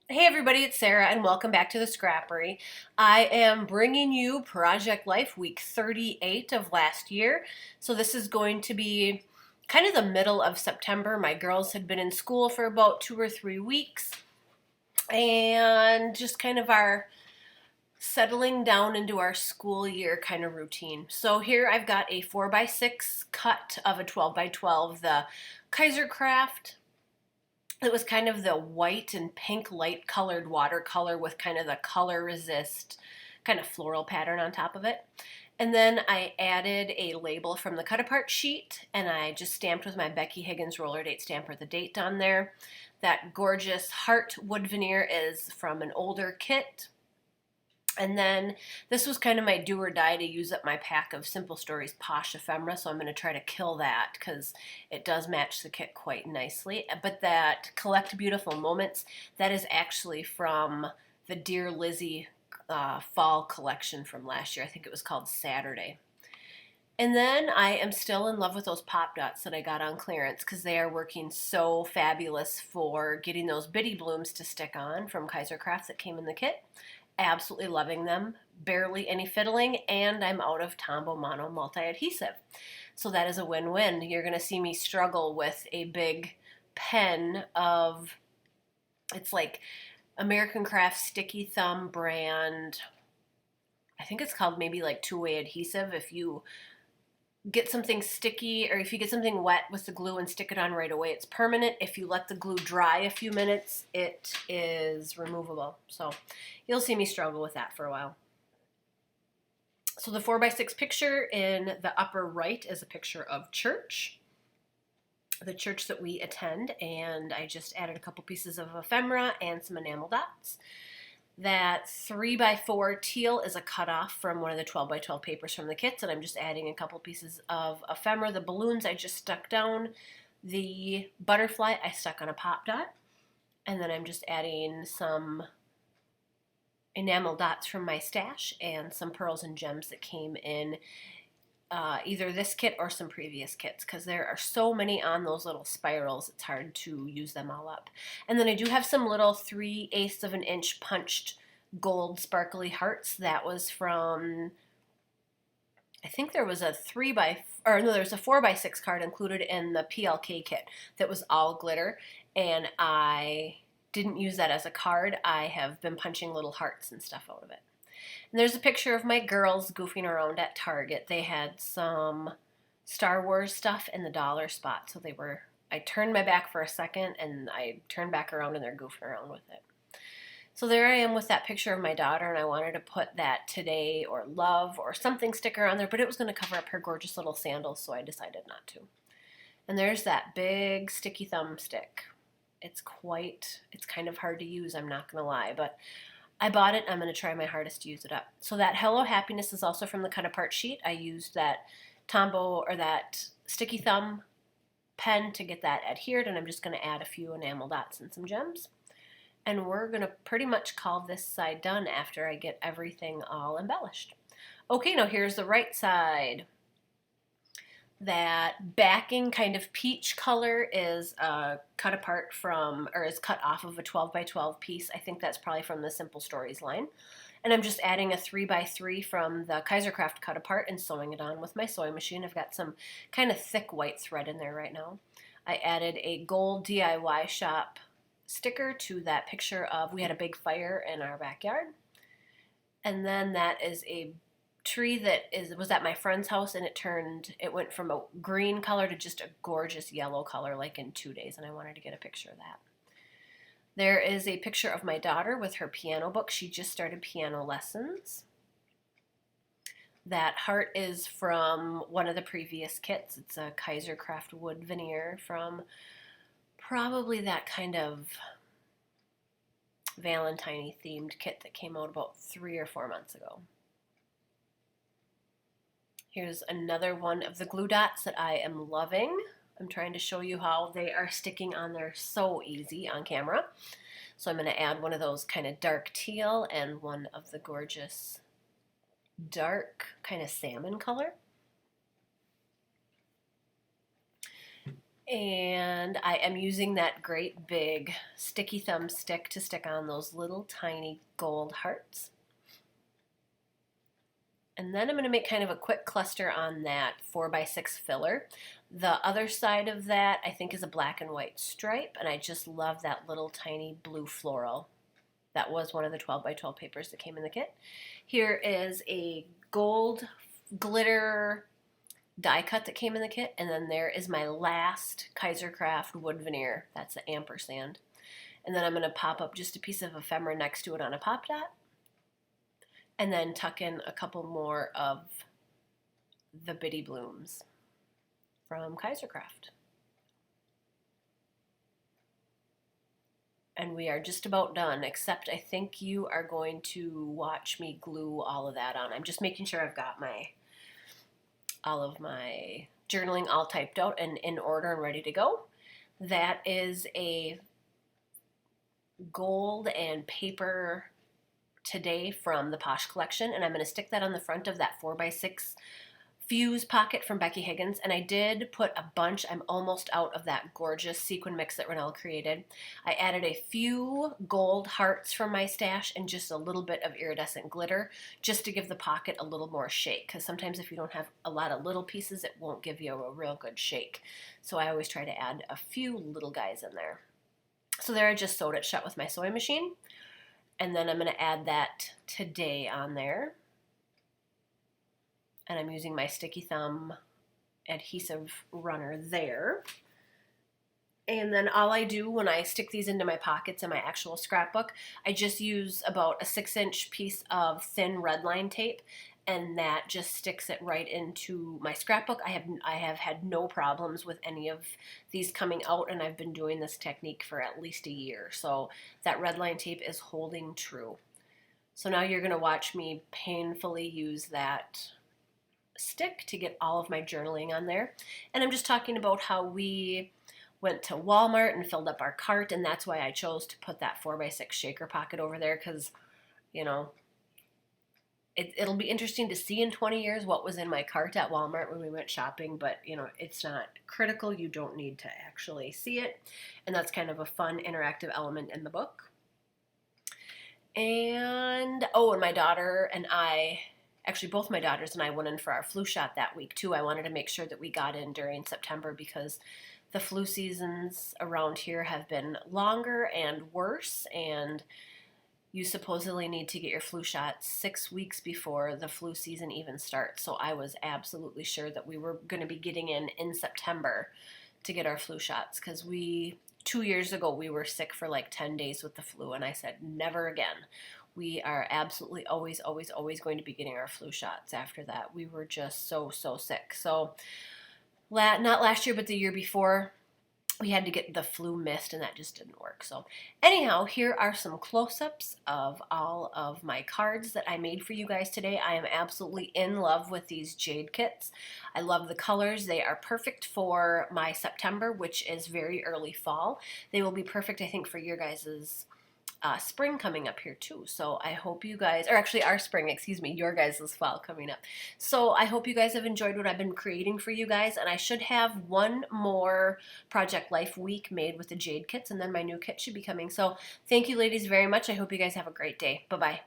Hey everybody, it's Sarah and welcome back to the Scrappery. I am bringing you Project Life week 38 of last year. So this is going to be kind of the middle of September. My girls had been in school for about 2 or 3 weeks and just kind of our settling down into our school year kind of routine. So here I've got a 4x6 cut of a 12x12, the Kaisercraft. It was kind of the white and pink light colored watercolor with kind of the color resist kind of floral pattern on top of it. And then I added a label from the cut apart sheet and I just stamped with my Becky Higgins roller date stamper the date on there. That gorgeous heart wood veneer is from an older kit. And then this was kind of my do or die to use up my pack of Simple Stories Posh Ephemera, so I'm going to try to kill that because it does match the kit quite nicely. But that Collect Beautiful Moments, that is actually from the Dear Lizzie fall collection from last year. I think it was called Saturday. And then I am still in love with those pop dots that I got on clearance because they are working so fabulous for getting those bitty blooms to stick on from Kaisercraft that came in the kit. Absolutely loving them. Barely any fiddling, and I'm out of Tombow Mono multi-adhesive. So that is a win-win. You're going to see me struggle with a big pen of, it's like American Craft Sticky Thumb brand. I think it's called maybe like two-way adhesive. If you get something sticky or if you get something wet with the glue and stick it on right away, it's permanent. If you let the glue dry a few minutes, it is removable. So you'll see me struggle with that for a while. So the 4x6 picture in the upper right is a picture of church, the church that we attend, and I just added a couple pieces of ephemera and some enamel dots. That 3x4 teal is a cutoff from one of the 12x12 papers from the kits, and I'm just adding a couple pieces of ephemera. The balloons I just stuck down. The butterfly I stuck on a pop dot. And then I'm just adding some enamel dots from my stash and some pearls and gems that came in either this kit or some previous kits because there are so many on those little spirals, it's hard to use them all up. And then I do have some little 3/8 of an inch punched gold sparkly hearts. That was from, I think there was a 4x6 card included in the PLK kit that was all glitter, and I didn't use that as a card. I have been punching little hearts and stuff out of it. And there's a picture of my girls goofing around at Target. They had some Star Wars stuff in the dollar spot. So I turned my back for a second and I turned back around and they're goofing around with it. So there I am with that picture of my daughter, and I wanted to put that today or love or something sticker on there, but it was going to cover up her gorgeous little sandals, so I decided not to. And there's that big sticky thumb stick. It's kind of hard to use, I'm not going to lie, but I bought it. I'm going to try my hardest to use it up. So that Hello Happiness is also from the cut apart sheet. I used that Tombow or that sticky thumb pen to get that adhered, and I'm just going to add a few enamel dots and some gems. And we're going to pretty much call this side done after I get everything all embellished. Okay, now here's the right side. That backing kind of peach color is cut apart from, or is cut off of a 12x12 piece. I think that's probably from the Simple Stories line. And I'm just adding a 3x3 from the Kaisercraft cut apart and sewing it on with my sewing machine. I've got some kind of thick white thread in there right now. I added a gold DIY shop sticker to that picture of, we had a big fire in our backyard. And then that is a tree that was at my friend's house, and it went from a green color to just a gorgeous yellow color like in 2 days, and I wanted to get a picture of that. There is a picture of my daughter with her piano book. She just started piano lessons. That heart is from one of the previous kits. It's a Kaisercraft wood veneer from probably that kind of Valentine-y themed kit that came out about 3 or 4 months ago. Here's another one of the glue dots that I am loving. I'm trying to show you how they are sticking on there so easy on camera. So I'm going to add one of those kind of dark teal and one of the gorgeous dark kind of salmon color. And I am using that great big sticky thumb stick to stick on those little tiny gold hearts. And then I'm going to make kind of a quick cluster on that 4x6 filler. The other side of that I think is a black and white stripe, and I just love that little tiny blue floral. That was one of the 12x12 papers that came in the kit. Here is a gold glitter die cut that came in the kit, and then there is my last Kaisercraft wood veneer. That's the ampersand. And then I'm going to pop up just a piece of ephemera next to it on a pop dot, and then tuck in a couple more of the Bitty Blooms from Kaisercraft. And we are just about done, except I think you are going to watch me glue all of that on. I'm just making sure I've got all of my journaling all typed out and in order and ready to go. That is a gold and paper today from the Posh collection, and I'm going to stick that on the front of that 4x6 fuse pocket from Becky Higgins. And I did put a bunch, I'm almost out of that gorgeous sequin mix that Renelle created. I added a few gold hearts from my stash and just a little bit of iridescent glitter just to give the pocket a little more shake, because sometimes if you don't have a lot of little pieces, it won't give you a real good shake. So I always try to add a few little guys in there. So there, I just sewed it shut with my sewing machine. And then I'm going to add that today on there. And I'm using my sticky thumb adhesive runner there. And then all I do when I stick these into my pockets in my actual scrapbook, I just use about a 6-inch piece of thin red line tape, and that just sticks it right into my scrapbook. I have had no problems with any of these coming out, and I've been doing this technique for at least a year. So that red line tape is holding true. So now you're going to watch me painfully use that stick to get all of my journaling on there. And I'm just talking about how we went to Walmart and filled up our cart, and that's why I chose to put that 4x6 shaker pocket over there, because, you know, it'll be interesting to see in 20 years what was in my cart at Walmart when we went shopping, but, you know, it's not critical. You don't need to actually see it, and that's kind of a fun interactive element in the book. And, oh, and my daughter and I, actually both my daughters and I went in for our flu shot that week too. I wanted to make sure that we got in during September because the flu seasons around here have been longer and worse, and you supposedly need to get your flu shot 6 weeks before the flu season even starts. So I was absolutely sure that we were going to be getting in September to get our flu shots, because 2 years ago we were sick for like 10 days with the flu, and I said never again. We are absolutely always going to be getting our flu shots after that. We were just so sick. So not last year, but the year before, we had to get the flu mist, and that just didn't work. So anyhow, here are some close-ups of all of my cards that I made for you guys today. I am absolutely in love with these Jade Kits. I love the colors. They are perfect for my September, which is very early fall. They will be perfect, I think, for your guys's spring coming up here too. So I hope you guys, or actually our spring, excuse me, your guys' fall coming up. So I hope you guys have enjoyed what I've been creating for you guys, and I should have one more Project Life week made with the Jade Kits, and then my new kit should be coming. So thank you ladies very much. I hope you guys have a great day. Bye-bye.